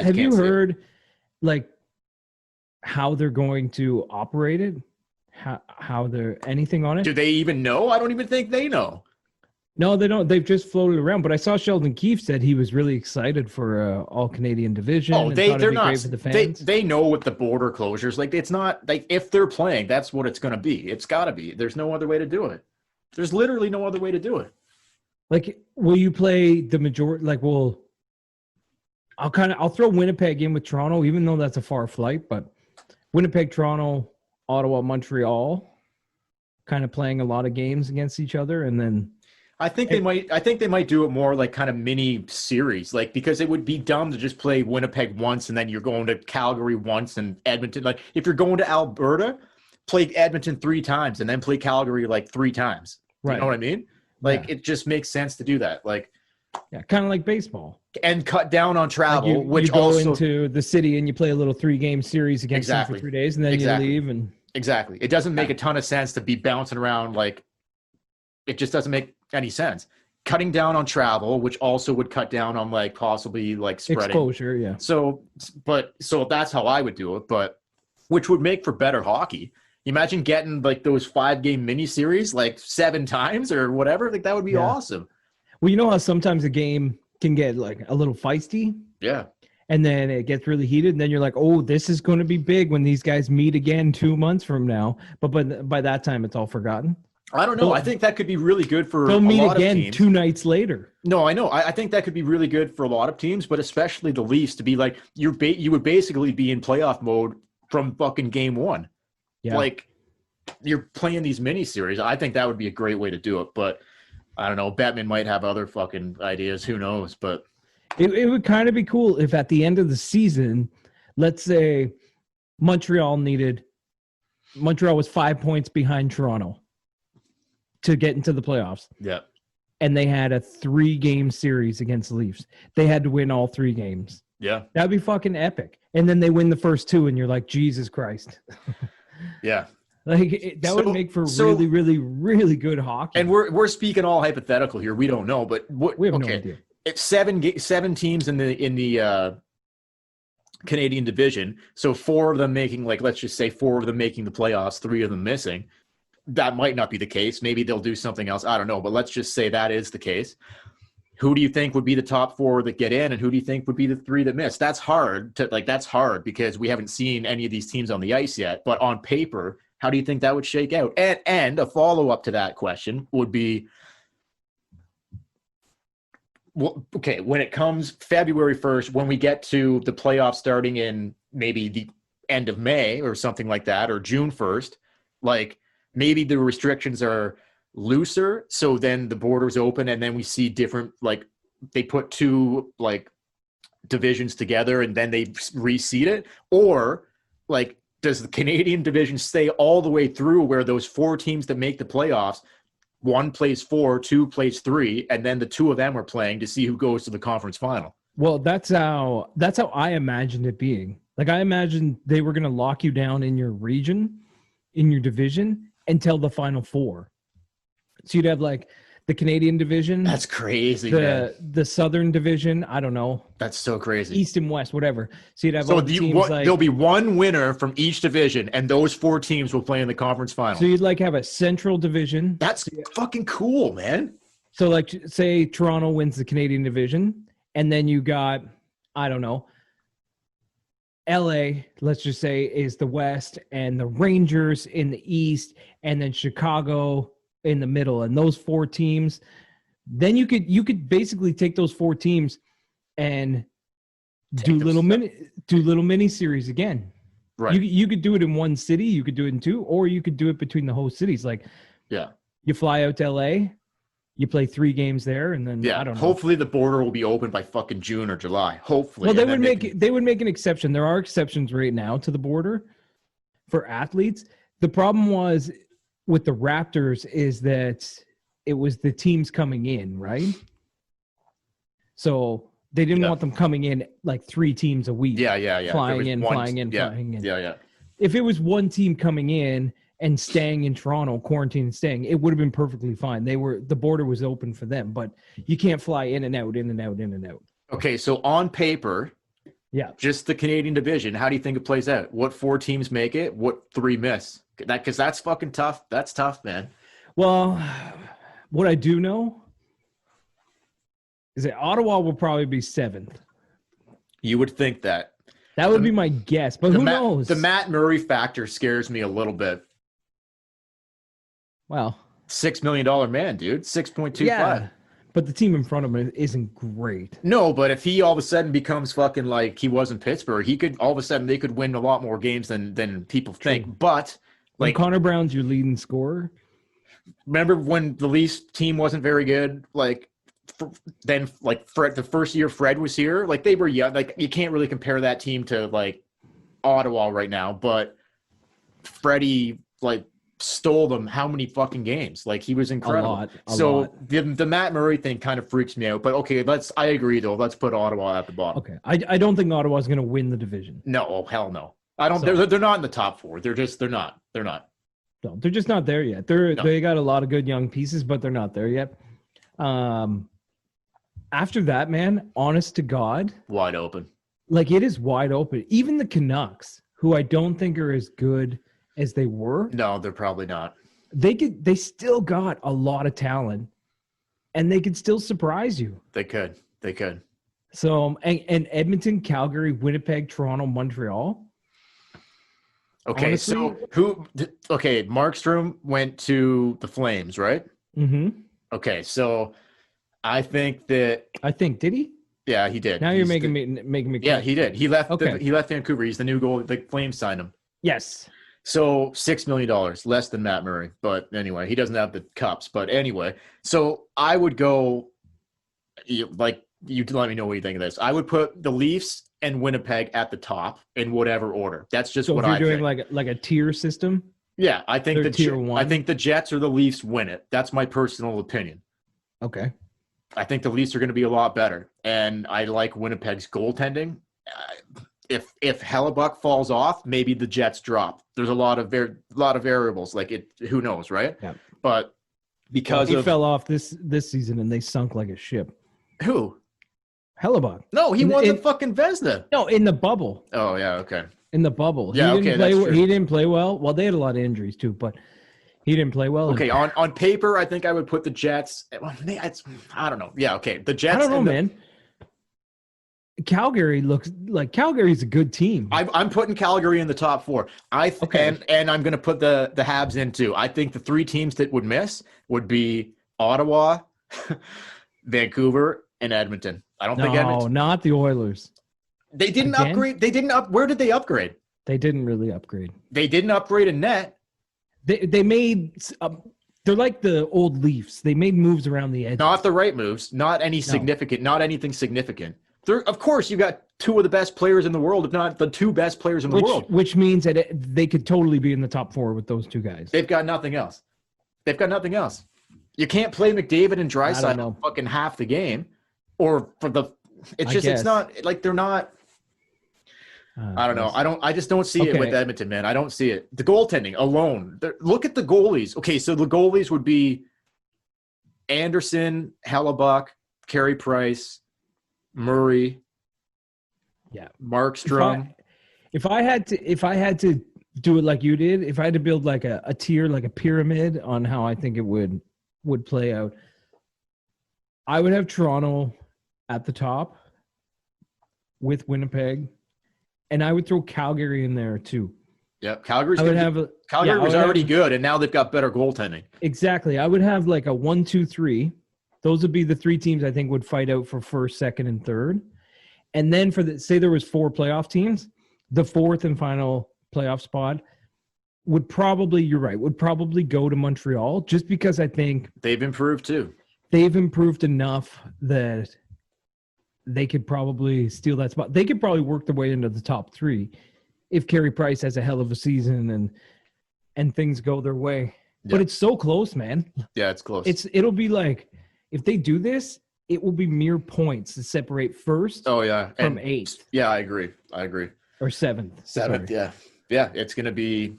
have you heard like how they're going to operate it? How they're anything on it? Do they even know? I don't even think they know. No, they don't. They've just floated around. But I saw Sheldon Keefe said he was really excited for All Canadian Division. Oh, they're not. Great for the fans. They know with the border closures, like it's not like if they're playing, that's what it's going to be. It's got to be. There's no other way to do it. There's literally no other way to do it. Like, will you play the majority? Like, I'll throw Winnipeg in with Toronto, even though that's a far flight. But Winnipeg, Toronto, Ottawa, Montreal, kind of playing a lot of games against each other, and then. I think they might do it more like kind of mini series, like because it would be dumb to just play Winnipeg once and then you're going to Calgary once and Edmonton. Like if you're going to Alberta, play Edmonton 3 times and then play Calgary like 3 times. Right. You know what I mean? Like It just makes sense to do that. Like kind of like baseball. And cut down on travel, like which you go also into the city and you play a little 3-game series against them for 3 days and then you leave and exactly. It doesn't make a ton of sense to be bouncing around like it just doesn't make any sense. Cutting down on travel, which also would cut down on like possibly like spreading exposure. Yeah. So that's how I would do it, but which would make for better hockey. Imagine getting like those 5-game mini series like 7 times or whatever. Like that would be awesome. Well, you know how sometimes a game can get like a little feisty. Yeah. And then it gets really heated, and then you're like, "Oh, this is going to be big when these guys meet again 2 months from now." But by that time, it's all forgotten. I don't know. I think that could be really good for they'll meet a lot again of teams. 2 nights later. No, I know. I think that could be really good for a lot of teams, but especially the Leafs to be like you would basically be in playoff mode from fucking game 1. Yeah. Like you're playing these mini series. I think that would be a great way to do it, but I don't know. Batman might have other fucking ideas. Who knows? But it would kind of be cool if at the end of the season, let's say Montreal was 5 points behind Toronto to get into the playoffs. Yeah. And they had a 3-game series against the Leafs. They had to win all 3 games. Yeah. That'd be fucking epic. And then they win the first 2 and you're like, Jesus Christ. Yeah. Like that would make for really, really, really good hockey. And we're speaking all hypothetical here. We don't know, but we have no idea. It's 7 teams in the Canadian division. So 4 of them making, like, let's just say 4 of them making the playoffs, 3 of them missing. That might not be the case. Maybe they'll do something else. I don't know. But let's just say that is the case. Who do you think would be the top 4 that get in, and who do you think would be the 3 that miss? That's hard because we haven't seen any of these teams on the ice yet. But on paper, how do you think that would shake out? And a follow-up to that question would be, well, okay, when it comes February 1st, when we get to the playoffs starting in maybe the end of May or something like that, or June 1st, like maybe the restrictions are looser, so then the borders open and then we see different, like they put 2 like divisions together and then they reseed it, or like does the Canadian division stay all the way through where those 4 teams that make the playoffs, 1 plays 4, 2 plays 3, and then the 2 of them are playing to see who goes to the conference final? Well, that's how I imagined it being. Like I imagined they were going to lock you down in your region, in your division, until the final 4. So you'd have like the Canadian division. That's crazy, man. The Southern division, I don't know. That's so crazy. East and West, whatever. So you'd have all the teams there'll be 1 winner from each division, and those 4 teams will play in the conference final. So you'd like have a Central division. That's fucking cool, man. So like say Toronto wins the Canadian division, and then you got, I don't know, LA, let's just say, is the West, and the Rangers in the East, and then Chicago in the middle, and those 4 teams, then you could basically take those 4 teams and do little mini series again. Right. You could do it in 1 city, you could do it in 2, or you could do it between the whole cities. Like, yeah, you fly out to LA, you play 3 games there, and then I don't know. Hopefully the border will be open by fucking June or July. Hopefully. Well, they would make an exception. There are exceptions right now to the border for athletes. The problem was with the Raptors is that it was the teams coming in, right? So they didn't want them coming in like 3 teams a week. Yeah. Flying in. Yeah. If it was 1 team coming in and staying in Toronto, quarantine and staying, it would have been perfectly fine. The border was open for them, but you can't fly in and out. Okay, so on paper, Yeah. Just the Canadian division. How do you think it plays out? What 4 teams make it? What 3 miss? Because that's fucking tough. That's tough, man. Well, what I do know is that Ottawa will probably be 7th. You would think that. That would be my guess, but who knows? The Matt Murray factor scares me a little bit. Well, $6 million man, dude. 6.25. Yeah, but the team in front of him isn't great. No, but if he all of a sudden becomes fucking like he was in Pittsburgh, he could all of a sudden they could win a lot more games than people think. True. But like Connor Brown's your leading scorer. Remember when the Leafs team wasn't very good? Like then like Fred, the first year Fred was here, like they were young. Like you can't really compare that team to like Ottawa right now, but Freddie like stole them how many fucking games? Like he was incredible. A lot. The Matt Murray thing kind of freaks me out. But okay, I agree though. Let's put Ottawa at the bottom. Okay. I don't think Ottawa's gonna win the division. No, oh, hell no. I don't they're not in the top 4. They're not. No, they're just not there yet. They got a lot of good young pieces, but they're not there yet. After that, man, honest to God, Wide open. like it is wide open. Even the Canucks, who I don't think are as good as they were, No, they're probably not. they still got a lot of talent, and they could still surprise you. They could. So, and Edmonton, Calgary, Winnipeg, Toronto, Montreal. Okay, Honestly, Markstrom went to the Flames, right? Mm-hmm. Okay, so I think that did he? yeah, he did. Now you're making me. Yeah, he did. He left. Okay. He left Vancouver. He's the new goal. The Flames signed him. Yes. So $6 million, less than Matt Murray. But anyway, he doesn't have the cups. But anyway, so I would go. You let me know what you think of this. I would put the Leafs and Winnipeg at the top in whatever order. That's just So what if you're I doing think. like a tier system. Yeah, I think They're tier 1. I think the Jets or the Leafs win it. That's my personal opinion. Okay. I think the Leafs are going to be a lot better, and I like Winnipeg's goaltending. If Hellebuck falls off, maybe the Jets drop. There's a lot of variables. Like it, who knows, right? Yeah. But because he fell off this season and they sunk like a ship. Who? Hellebuck. No, he won the fucking Vezina. No, in the bubble. Oh yeah, okay. In the bubble. Yeah, that's true. He didn't play well. Well, they had a lot of injuries too, but he didn't play well. Okay, on paper, I think I would put the Jets. I don't know. Yeah, okay. The Jets. I don't know, man. Calgary's a good team. I'm putting Calgary in the top 4. And I'm going to put the Habs in too. I think the 3 teams that would miss would be Ottawa, Vancouver, and Edmonton. I don't think Edmonton. No, not the Oilers. They didn't upgrade. Where did they upgrade? They didn't really upgrade. They didn't upgrade a net. They made. They're like the old Leafs. They made moves around the edge. Not the right moves. Not any significant. Not anything significant. Of course, you got 2 of the best players in the world, if not the 2 best players in the world. Which means that they could totally be in the top 4 with those 2 guys. They've got nothing else. You can't play McDavid and Draisaitl fucking half the game, or for the. It's not like they're not. I don't know. I just don't see it with Edmonton, man. I don't see it. The goaltending alone. Look at the goalies. Okay, so the goalies would be Anderson, Hellebuck, Carey Price, Murray, Markstrom. If I had to do it like you did, if I had to build like a tier, like a pyramid on how I think it would play out, I would have Toronto at the top with Winnipeg, and I would throw Calgary in there too. Yeah, Calgary was already good, and now they've got better goaltending. Exactly. I would have like a 1, 2, 3. Those would be the 3 teams I think would fight out for first, second, and third. And then say there was 4 playoff teams, the 4th and final playoff spot would probably go to Montreal, just because I think they've improved too. They've improved enough that they could probably steal that spot. They could probably work their way into the top 3 if Carey Price has a hell of a season and things go their way. Yeah. But it's so close, man. Yeah, it's close. It'll be like, if they do this, it will be mere points to separate first. Oh yeah, from 8th. Yeah, I agree. Or 7th. Yeah. It's gonna be.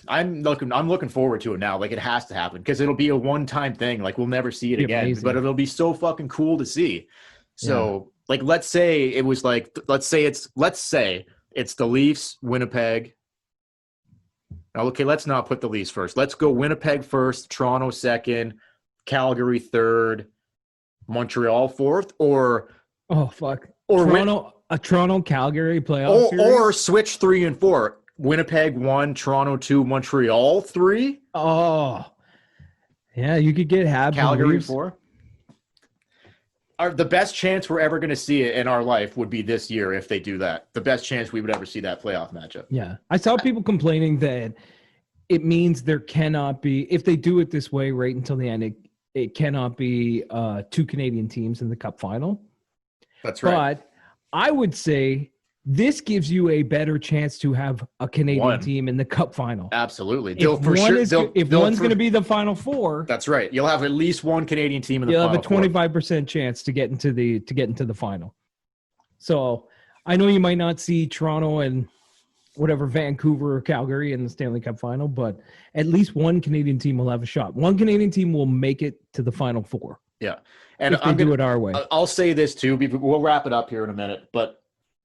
I'm looking forward to it now. Like it has to happen because it'll be a one-time thing. Like we'll never see it again. Amazing. But it'll be so fucking cool to see. So Like, let's say it's the Leafs, Winnipeg. Okay, let's not put the Leafs first. Let's go Winnipeg first, Toronto second, Calgary third, Montreal fourth, or a Toronto Calgary playoff series? Or switch 3 and 4. Winnipeg 1, Toronto 2, Montreal 3. Oh, yeah, you could get Habs Calgary 4. The best chance we're ever going to see it in our life would be this year if they do that. The best chance we would ever see that playoff matchup. Yeah. I saw people complaining that it means there cannot be, if they do it this way right until the end, it cannot be 2 Canadian teams in the Cup final. That's right. But I would say this gives you a better chance to have a Canadian team in the Cup final. Absolutely. If one's going to be the Final Four, that's right. You'll have at least one Canadian team in the final. You'll have a 25% chance to get into the final. So I know you might not see Toronto and whatever Vancouver or Calgary in the Stanley Cup final, but at least one Canadian team will have a shot. One Canadian team will make it to the Final Four. Yeah, and if they do it our way. I'll say this too. We'll wrap it up here in a minute, but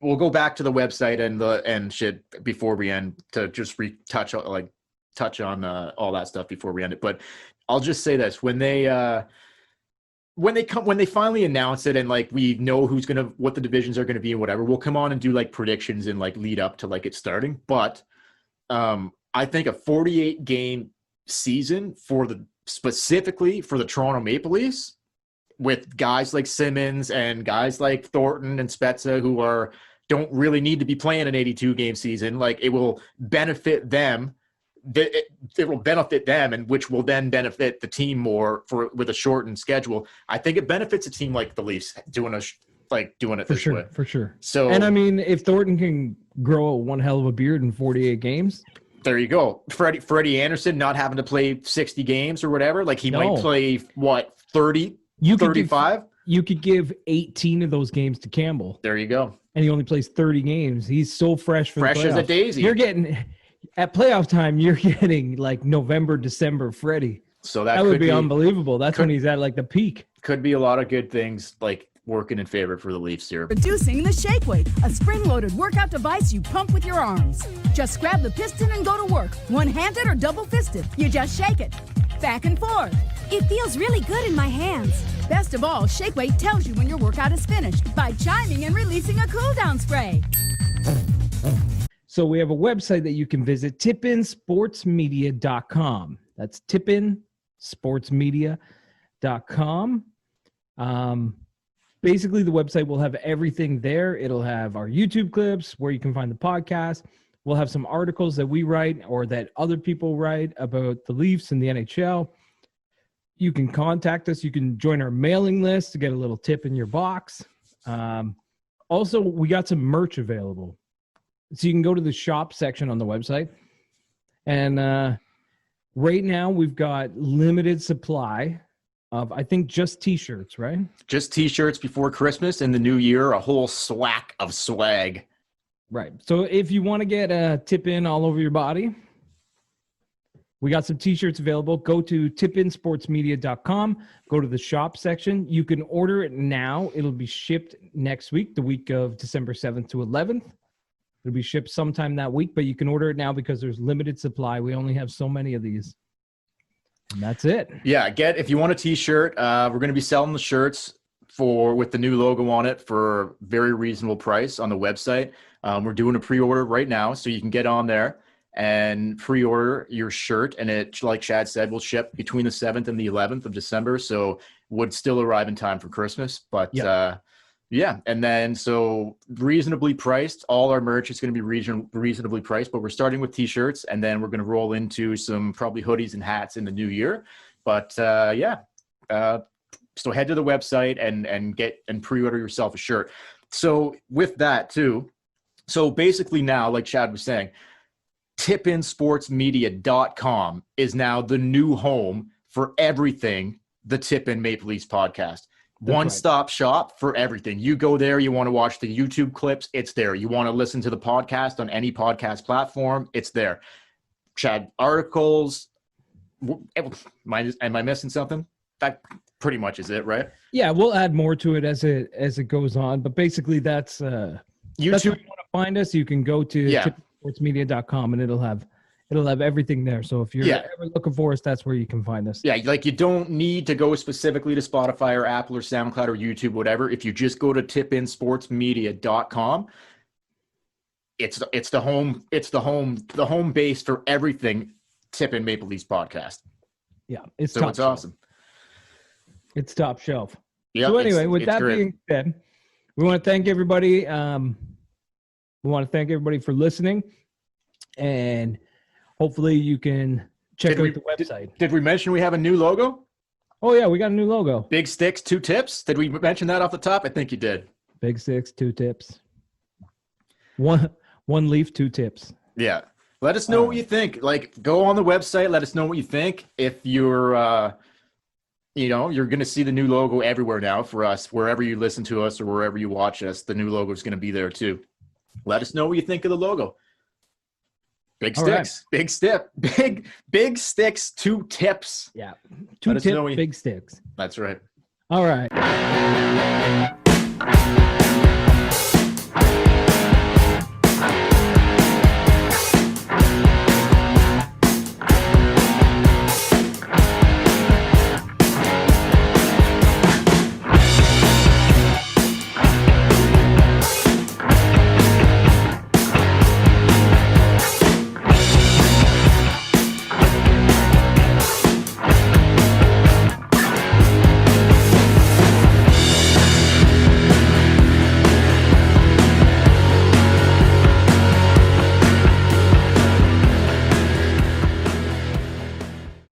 we'll go back to the website and shit before we end to just touch on all that stuff before we end it. But I'll just say this: when they finally announce it and like we know what the divisions are gonna be and whatever, we'll come on and do like predictions and like lead up to like it starting. But I think a 48 game season specifically for the Toronto Maple Leafs, with guys like Simmons and guys like Thornton and Spezza who don't really need to be playing an 82-game season, like it will benefit them. It will benefit them, and which will then benefit the team more with a shortened schedule. I think it benefits a team like the Leafs doing it this way. For sure. So, and I mean, if Thornton can grow one hell of a beard in 48 games, there you go. Freddie Anderson not having to play 60 games or whatever, like he might play 30. 35? You could give 18 of those games to Campbell. There you go. And he only plays 30 games. He's so fresh for the playoffs. As a daisy. You're getting at playoff time, you're getting like November, December Freddie. So that would be unbelievable. That's when he's at like the peak. Could be a lot of good things like working in favor for the Leafs here. Reducing the shake weight, a spring-loaded workout device you pump with your arms. Just grab the piston and go to work. One-handed or double-fisted. You just shake it. Back and forth. It feels really good in my hands. Best of all, Shake Weight tells you when your workout is finished by chiming and releasing a cool-down spray. So we have a website that you can visit, tippinsportsmedia.com. That's tippinsportsmedia.com. Basically, the website will have everything there. It'll have our YouTube clips where you can find the podcast. We'll have some articles that we write or that other people write about the Leafs and the NHL. You can contact us. You can join our mailing list to get a little tip in your box. Also, we got some merch available. So you can go to the shop section on the website. And right now we've got limited supply of, I think, just T-shirts, right? Just T-shirts before Christmas and the new year, a whole slack of swag. Right. So if you want to get a tip in all over your body, we got some T-shirts available. Go to tippinsportsmedia.com. Go to the shop section. You can order it now. It'll be shipped next week, the week of December 7th to 11th. It'll be shipped sometime that week, but you can order it now because there's limited supply. We only have so many of these. And that's it. Yeah, if you want a T-shirt, we're going to be selling the shirts with the new logo on it for a very reasonable price on the website. We're doing a pre-order right now, so you can get on there and pre-order your shirt, and it, like Chad said, will ship between the 7th and the 11th of December, so would still arrive in time for Christmas. But yeah, and then so reasonably priced. All our merch is going to be reasonably priced, but we're starting with T-shirts, and then we're going to roll into some probably hoodies and hats in the new year. But so head to the website and pre-order yourself a shirt. So with that too, so basically now, like Chad was saying, tippinsportsmedia.com is now the new home for everything the Tip In Maple Leafs podcast. One-stop shop for everything. You go there, you want to watch the YouTube clips, it's there. You want to listen to the podcast on any podcast platform, it's there. Chad, articles, am I missing something? pretty much is it, right? Yeah, we'll add more to it as it goes on, but basically that's YouTube. That's where you want to find us. You can go to Yeah. tipsportsmedia.com and it'll have everything there. So if you're ever looking for us, that's where you can find us. Yeah, like you don't need to go specifically to Spotify or Apple or SoundCloud or YouTube, whatever. If you just go to tipinsportsmedia.com, it's the home base for everything Tip In Maple Leafs podcast. Yeah, it's So top it's shelf. awesome. It's top shelf. Yeah. So anyway, with that great. being said, we want to thank everybody. We want to thank everybody for listening, and hopefully you can check out the website. Did we mention we have a new logo? Oh yeah, we got a new logo. Big sticks, 2 tips. Did we mention that off the top? I think you did. Big sticks, 2 tips. One leaf, 2 tips. Yeah. Let us know what you think. Like, go on the website. Let us know what you think. If you're, you're going to see the new logo everywhere now for us. Wherever you listen to us or wherever you watch us, the new logo is going to be there too. Let us know what you think of the logo. Big sticks. Right. Big sticks, 2 tips. Yeah. 2 tips, big sticks. That's right. All right.